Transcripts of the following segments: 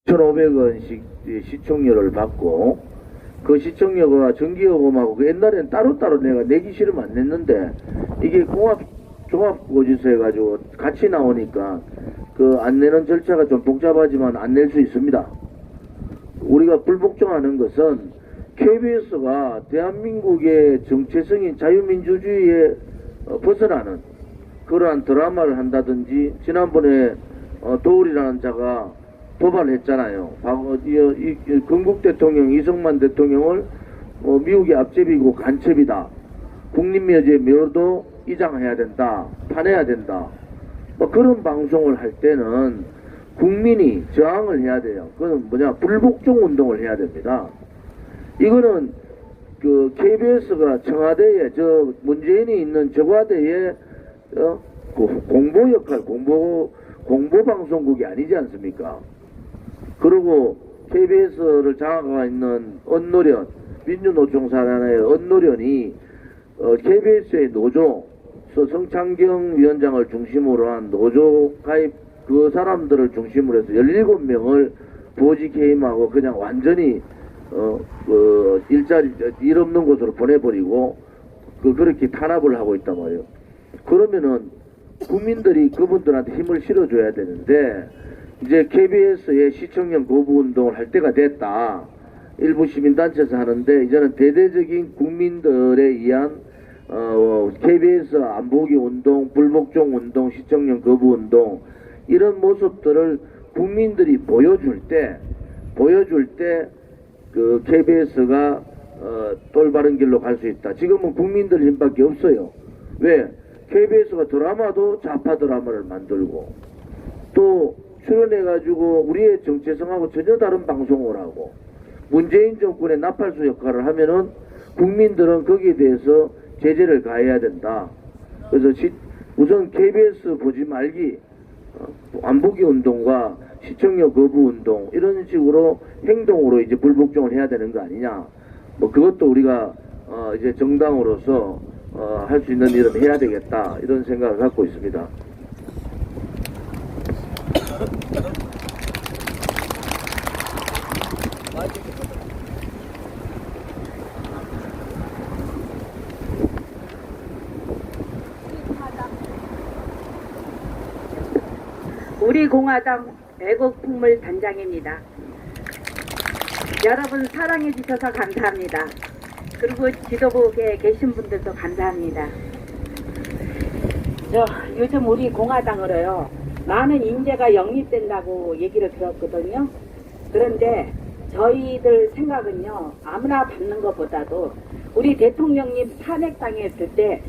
1,500원씩 시청료를 받고, 그 시청료가 전기요금하고 그 옛날에는 따로따로 내가 내기 싫으면 안 냈는데, 이게 종합고지서 해가지고 같이 나오니까 그 안 내는 절차가 좀 복잡하지만 안 낼 수 있습니다. 우리가 불복종하는 것은 KBS가 대한민국의 정체성인 자유민주주의에 벗어나는 그러한 드라마를 한다든지, 지난번에 도울이라는 자가 도발했잖아요. 건국 대통령 이승만 대통령을 미국의 앞제비고 간첩이다, 국립묘지의 묘도 이장해야 된다, 파내야 된다, 그런 방송을 할 때는 국민이 저항을 해야 돼요. 그건 뭐냐, 불복종 운동을 해야 됩니다. 이거는 그 KBS가 청와대에, 저 문재인이 있는 저과대에 공보 역할, 공보 방송국이 아니지 않습니까? 그리고 KBS를 장악하고 있는 언노련, 민주노총 산하의 언노련이 KBS의 노조, 성창경 위원장을 중심으로 한 노조 가입 그 사람들을 중심으로 해서 17명을 보직 해임하고 그냥 완전히 일 없는 곳으로 보내버리고 그렇게 탄압을 하고 있단 말이에요. 그러면은 국민들이 그분들한테 힘을 실어줘야 되는데, 이제 KBS의 시청령 거부 운동을 할 때가 됐다. 일부 시민단체에서 하는데, 이제는 대대적인 국민들에 의한 KBS 안 보기 운동, 불복종 운동, 시청령 거부 운동, 이런 모습들을 국민들이 보여줄 때 그 KBS가 똘바른 길로 갈 수 있다. 지금은 국민들 힘밖에 없어요. 왜? KBS가 드라마도 좌파 드라마를 만들고, 또 출연해가지고 우리의 정체성하고 전혀 다른 방송을 하고, 문재인 정권의 나팔수 역할을 하면은 국민들은 거기에 대해서 제재를 가해야 된다. 그래서 우선 KBS 보지 말기, 안 보기 운동과 시청료 거부 운동, 이런 식으로 행동으로 이제 불복종을 해야 되는 거 아니냐. 그것도 우리가 이제 정당으로서 할 수 있는 일은 해야 되겠다, 이런 생각을 갖고 있습니다. 우리 공화당 애국풍물 단장입니다. 여러분 사랑해 주셔서 감사합니다. 그리고 지도부에 계신 분들도 감사합니다. 요즘 우리 공화당으로요, 많은 인재가 영입된다고 얘기를 들었거든요. 그런데 저희들 생각은요, 아무나 받는 것보다도 우리 대통령님 탄핵당했을 때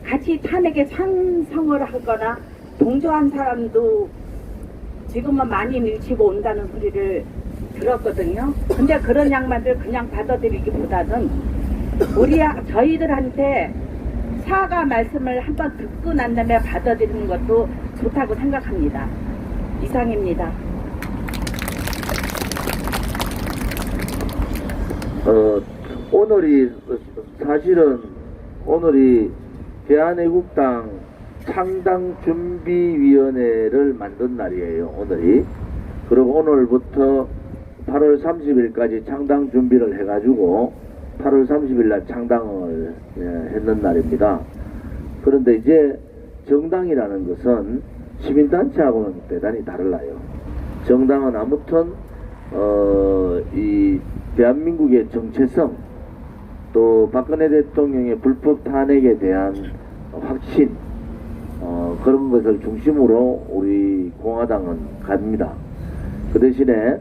같이 탄핵에 찬성을 하거나 동조한 사람도 지금은 많이 밀치고 온다는 소리를 들었거든요. 근데 그런 양반들 그냥 받아들이기보다는 저희들한테 사과 말씀을 한번 듣고 난 다음에 받아들이는 것도 좋다고 생각합니다. 이상입니다. 오늘이 대한애국당 창당준비위원회를 만든 날이에요, 오늘이. 그리고 오늘부터 8월 30일까지 창당 준비를 해가지고 8월 30일 날 창당을 했는 날입니다. 그런데 이제 정당이라는 것은 시민단체하고는 대단히 달라요. 정당은 아무튼 이 대한민국의 정체성, 또 박근혜 대통령의 불법 탄핵에 대한 확신, 그런 것을 중심으로 우리 공화당은 갑니다. 그 대신에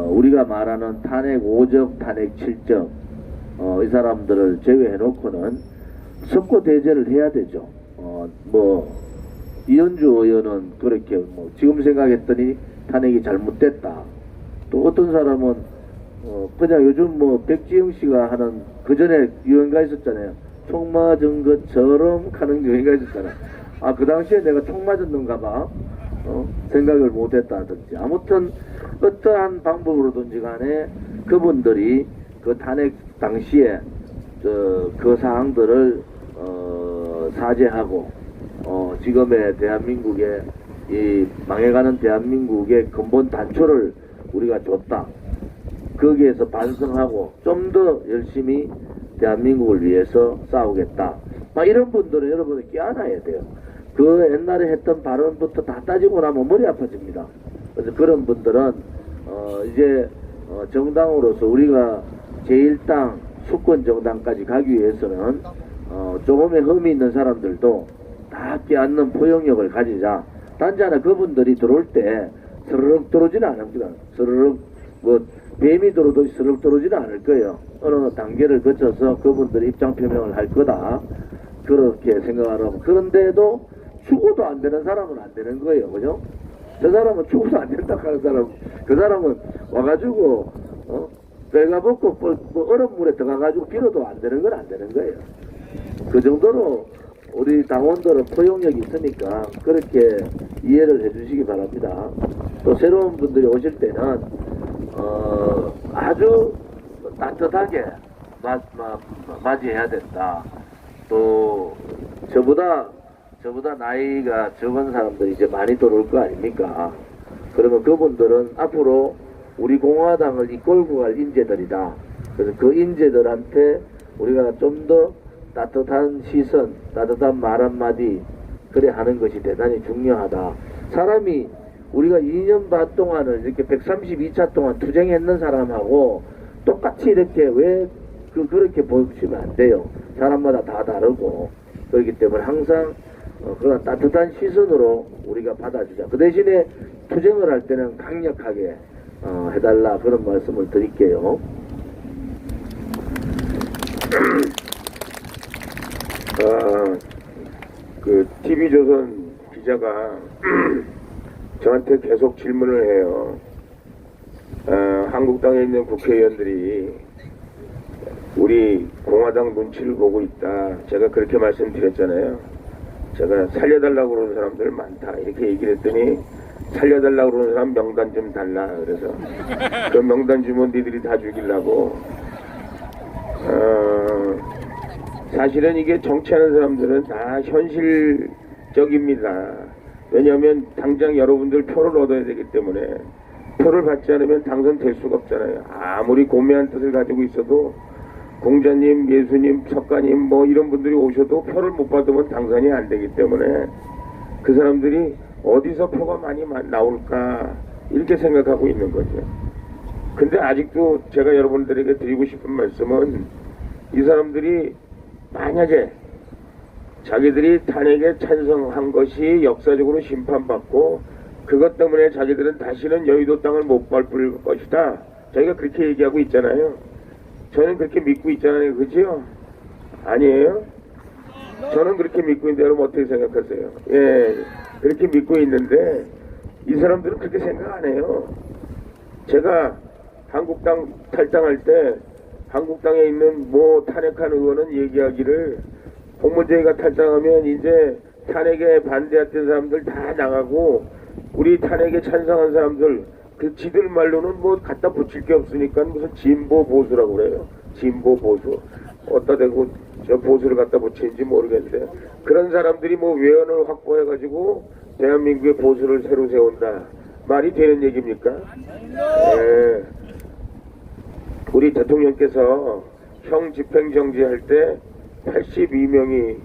우리가 말하는 탄핵 5적, 탄핵 7적, 이 사람들을 제외해 놓고는 석고대죄를 해야 되죠. 이현주 의원은 그렇게 지금 생각했더니 탄핵이 잘못됐다. 또 어떤 사람은 그냥 요즘 백지영 씨가 하는, 그 전에 유행가 있었잖아요. 총 맞은 것처럼 하는 유행가 있었잖아요. 그 당시에 내가 총 맞았는가 봐. 생각을 못했다든지. 아무튼 어떠한 방법으로든지 간에 그분들이 그 탄핵 당시에 그 사항들을 사죄하고 지금의 대한민국의 이 망해가는 대한민국의 근본 단초를 우리가 줬다. 거기에서 반성하고 좀 더 열심히 대한민국을 위해서 싸우겠다. 막 이런 분들은 여러분이 껴안아야 돼요. 그 옛날에 했던 발언부터 다 따지고 나면 머리 아파집니다. 그래서 그런 분들은 이제 정당으로서 우리가 제1당 수권 정당까지 가기 위해서는 조금의 흠이 있는 사람들도 다 껴안는 포용력을 가지자. 단지 하나 그분들이 들어올 때 스르륵 들어오지는 않습니다. 스르륵 뱀이 들어도 스르륵 들어오지는 않을 거예요. 어느 단계를 거쳐서 그분들이 입장 표명을 할 거다. 그렇게 생각하라고. 그런데도 죽어도 안 되는 사람은 안 되는 거예요. 그죠? 저 사람은 죽어도 안 된다 하는 사람, 그 사람은 와가지고 배가 벗고 얼음물에 들어가가지고 빌어도 안 되는 건 안 되는 거예요. 그 정도로 우리 당원들은 포용력이 있으니까 그렇게 이해를 해주시기 바랍니다. 또 새로운 분들이 오실 때는 아주 따뜻하게 맞이해야 된다. 또 저보다 나이가 적은 사람들이 이제 많이 들어올 거 아닙니까? 그러면 그분들은 앞으로 우리 공화당을 이끌고 갈 인재들이다. 그래서 그 인재들한테 우리가 좀 더 따뜻한 시선, 따뜻한 말 한마디 그래 하는 것이 대단히 중요하다. 사람이 우리가 2년 반 동안을 이렇게 132차 동안 투쟁했는 사람하고 똑같이 이렇게 왜 그렇게 보시면 안 돼요. 사람마다 다 다르고. 그렇기 때문에 항상 그런 따뜻한 시선으로 우리가 받아주자. 그 대신에 투쟁을 할 때는 강력하게 해달라 그런 말씀을 드릴게요. 그 TV조선 기자가 저한테 계속 질문을 해요. 한국당에 있는 국회의원들이 우리 공화당 눈치를 보고 있다. 제가 그렇게 말씀드렸잖아요. 제가 살려달라고 그러는 사람들 많다. 이렇게 얘기를 했더니 살려달라고 그러는 사람 명단 좀 달라. 그래서 그 명단 주면 니들이 다 죽이려고. 사실은 이게 정치하는 사람들은 다 현실적입니다. 왜냐하면 당장 여러분들 표를 얻어야 되기 때문에 표를 받지 않으면 당선될 수가 없잖아요. 아무리 고매한 뜻을 가지고 있어도 공자님, 예수님, 석가님 뭐 이런 분들이 오셔도 표를 못 받으면 당선이 안 되기 때문에 그 사람들이 어디서 표가 많이 나올까 이렇게 생각하고 있는 거죠. 근데 아직도 제가 여러분들에게 드리고 싶은 말씀은 이 사람들이 만약에 자기들이 탄핵에 찬성한 것이 역사적으로 심판받고 그것 때문에 자기들은 다시는 여의도 땅을 못 밟을 것이다. 저희가 그렇게 얘기하고 있잖아요. 저는 그렇게 믿고 있잖아요. 그죠? 아니에요? 저는 그렇게 믿고 있는데 여러분 어떻게 생각하세요? 예, 그렇게 믿고 있는데 이 사람들은 그렇게 생각 안 해요. 제가 한국당 탈당할 때 한국당에 있는 뭐 탄핵한 의원은 얘기하기를 홍문재가 탈당하면 이제 탄핵에 반대했던 사람들 다 나가고 우리 탄핵에 찬성한 사람들 그 지들 말로는 뭐 갖다 붙일 게 없으니까 무슨 진보 보수라고 그래요. 진보 보수 어디다 대고 저 보수를 갖다 붙이는지 모르겠는데 그런 사람들이 뭐 외연을 확보해가지고 대한민국의 보수를 새로 세운다. 말이 되는 얘기입니까? 예. 우리 대통령께서 형 집행정지할 때 82명이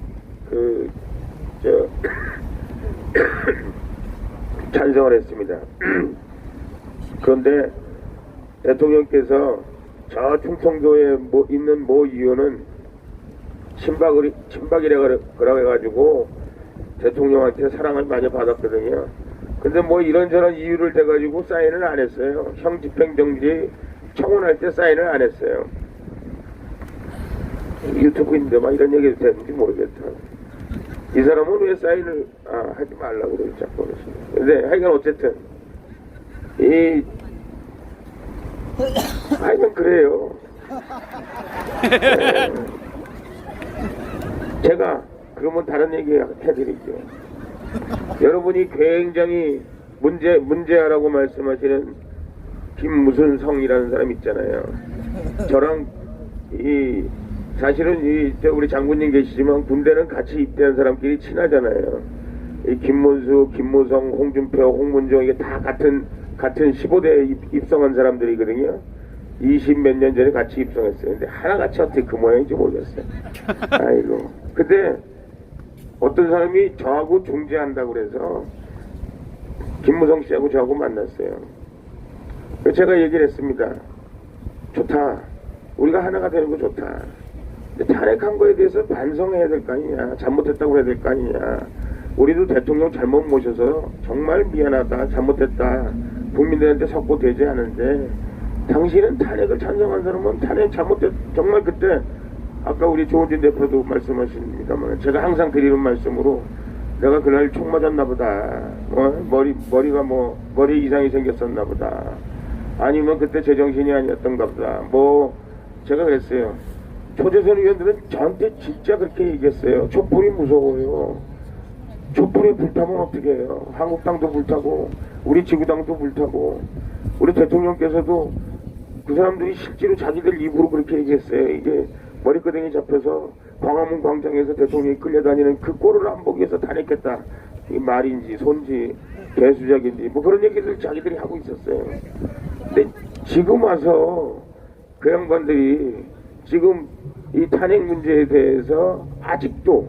찬성을 했습니다. 그런데 대통령께서 저 충청도에 있는 모 의원은 친박이라 그래가지고 대통령한테 사랑을 많이 받았거든요. 근데 뭐 이런저런 이유를 대가지고 사인을 안 했어요. 형 집행정지 청원할 때 사인을 안 했어요. 유튜브인데 막 이런 얘기도 되는지 모르겠다. 이 사람은 왜 사인을 하지 말라고 그러지 자꾸 그러시네. 근데 하여간 어쨌든 하여간 그래요. 네. 제가 그러면 다른 얘기 해드리죠. 여러분이 굉장히 문제하라고 말씀하시는 김무순성이라는 사람 있잖아요. 저랑 사실은 우리 장군님 계시지만 군대는 같이 입대한 사람끼리 친하잖아요. 이 김문수, 김무성, 홍준표, 홍문종 이게 다 같은 같은 15대 입성한 사람들이거든요. 20 몇 년 전에 같이 입성했어요. 근데 하나같이 어떻게 그 모양인지 모르겠어요. 아이고. 근데 어떤 사람이 저하고 중재한다고 그래서 김무성 씨하고 저하고 만났어요. 제가 얘기를 했습니다. 좋다. 우리가 하나가 되는 거 좋다. 근데 탄핵한 거에 대해서 반성해야 될 거 아니냐. 잘못했다고 해야 될 거 아니냐. 우리도 대통령 잘못 모셔서 정말 미안하다. 잘못했다. 국민들한테 석고되지 않은데 당신은 탄핵을 찬성한 사람은 탄핵 잘못했 정말 그때 아까 우리 조은진 대표도 말씀하십니다만 제가 항상 드리는 말씀으로 내가 그날 총 맞았나 보다. 머리가 머리 이상이 생겼었나 보다. 아니면 그때 제정신이 아니었던가 보다. 제가 그랬어요. 초재선 의원들은 저한테 진짜 그렇게 얘기했어요. 촛불이 무서워요. 촛불에 불타면 어떻게 해요? 한국당도 불타고 우리 지구당도 불타고 우리 대통령께서도 그 사람들이 실제로 자기들 입으로 그렇게 얘기했어요. 이게 머리끄댕이 잡혀서 광화문 광장에서 대통령이 끌려다니는 그 꼴을 안 보기 위해서 탄핵했다. 이게 말인지 손지 개수작인지 그런 얘기를 자기들이 하고 있었어요. 근데 지금 와서 그 양반들이 지금 이 탄핵 문제에 대해서 아직도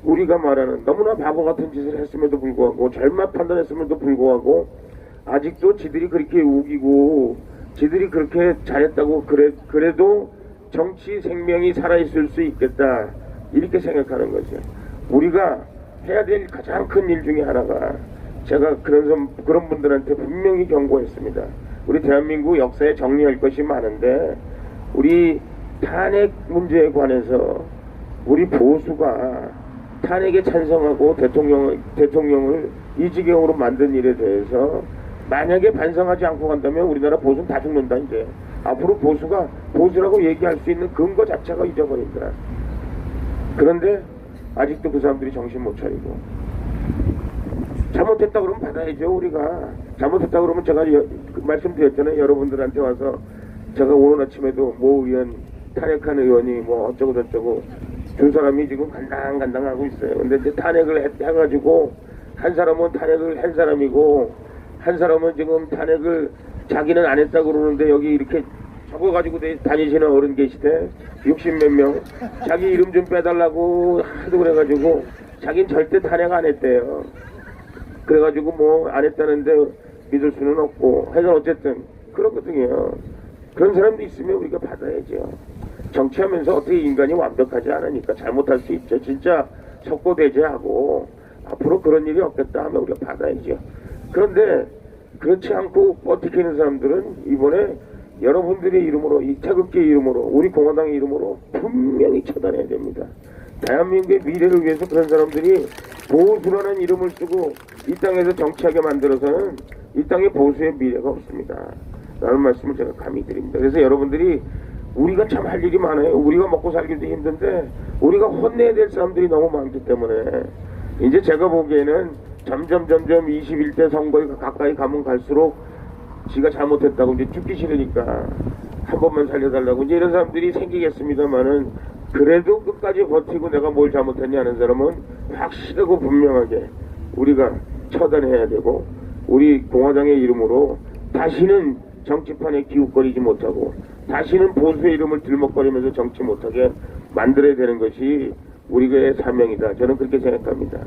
우리가 말하는 너무나 바보 같은 짓을 했음에도 불구하고 잘못 판단했음에도 불구하고 아직도 지들이 그렇게 우기고 지들이 그렇게 잘했다고 그래도 정치 생명이 살아있을 수 있겠다 이렇게 생각하는 거죠. 우리가 해야 될 가장 큰 일 중에 하나가 제가 그런 분들한테 분명히 경고했습니다. 우리 대한민국 역사에 정리할 것이 많은데 우리 탄핵 문제에 관해서 우리 보수가 탄핵에 찬성하고 대통령을 이 지경으로 만든 일에 대해서 만약에 반성하지 않고 간다면 우리나라 보수는 다 죽는다. 이제 앞으로 보수가 보수라고 얘기할 수 있는 근거 자체가 잊어버린다. 그런데 아직도 그 사람들이 정신 못 차리고 잘못했다 그러면 받아야죠. 우리가 잘못했다 그러면 제가 말씀드렸잖아요. 여러분들한테 와서 제가 오늘 아침에도 모 의원 탄핵한 의원이 어쩌고 저쩌고 두 사람이 지금 간당간당하고 있어요. 근데 이제 탄핵을 해가지고 한 사람은 탄핵을 한 사람이고 한 사람은 지금 탄핵을 자기는 안 했다고 그러는데 여기 이렇게 적어가지고 다니시는 어른 계시대. 60몇 명. 자기 이름 좀 빼달라고 하도 그래가지고 자기는 절대 탄핵 안 했대요. 그래가지고 안 했다는데 믿을 수는 없고 하여간 어쨌든 그렇거든요. 그런 사람도 있으면 우리가 받아야죠. 정치하면서 어떻게 인간이 완벽하지 않으니까 잘못할 수 있죠. 진짜 석고대죄하고 앞으로 그런 일이 없겠다 하면 우리가 받아야죠. 그런데 그렇지 않고 버티는 사람들은 이번에 여러분들의 이름으로 이 태극기 이름으로 우리 공화당의 이름으로 분명히 처단해야 됩니다. 대한민국의 미래를 위해서 그런 사람들이 보수라는 이름을 쓰고 이 땅에서 정치하게 만들어서는 이 땅의 보수의 미래가 없습니다. 라는 말씀을 제가 감히 드립니다. 그래서 여러분들이 우리가 참 할 일이 많아요. 우리가 먹고 살기도 힘든데 우리가 혼내야 될 사람들이 너무 많기 때문에 이제 제가 보기에는 점점 21대 선거에 가까이 가면 갈수록 지가 잘못했다고 이제 죽기 싫으니까 한 번만 살려달라고 이제 이런 사람들이 생기겠습니다만은 그래도 끝까지 버티고 내가 뭘 잘못했냐는 사람은 확실하고 분명하게 우리가 처단해야 되고 우리 공화당의 이름으로 다시는 정치판에 기웃거리지 못하고 다시는 보수의 이름을 들먹거리면서 정치 못하게 만들어야 되는 것이 우리의 사명이다. 저는 그렇게 생각합니다.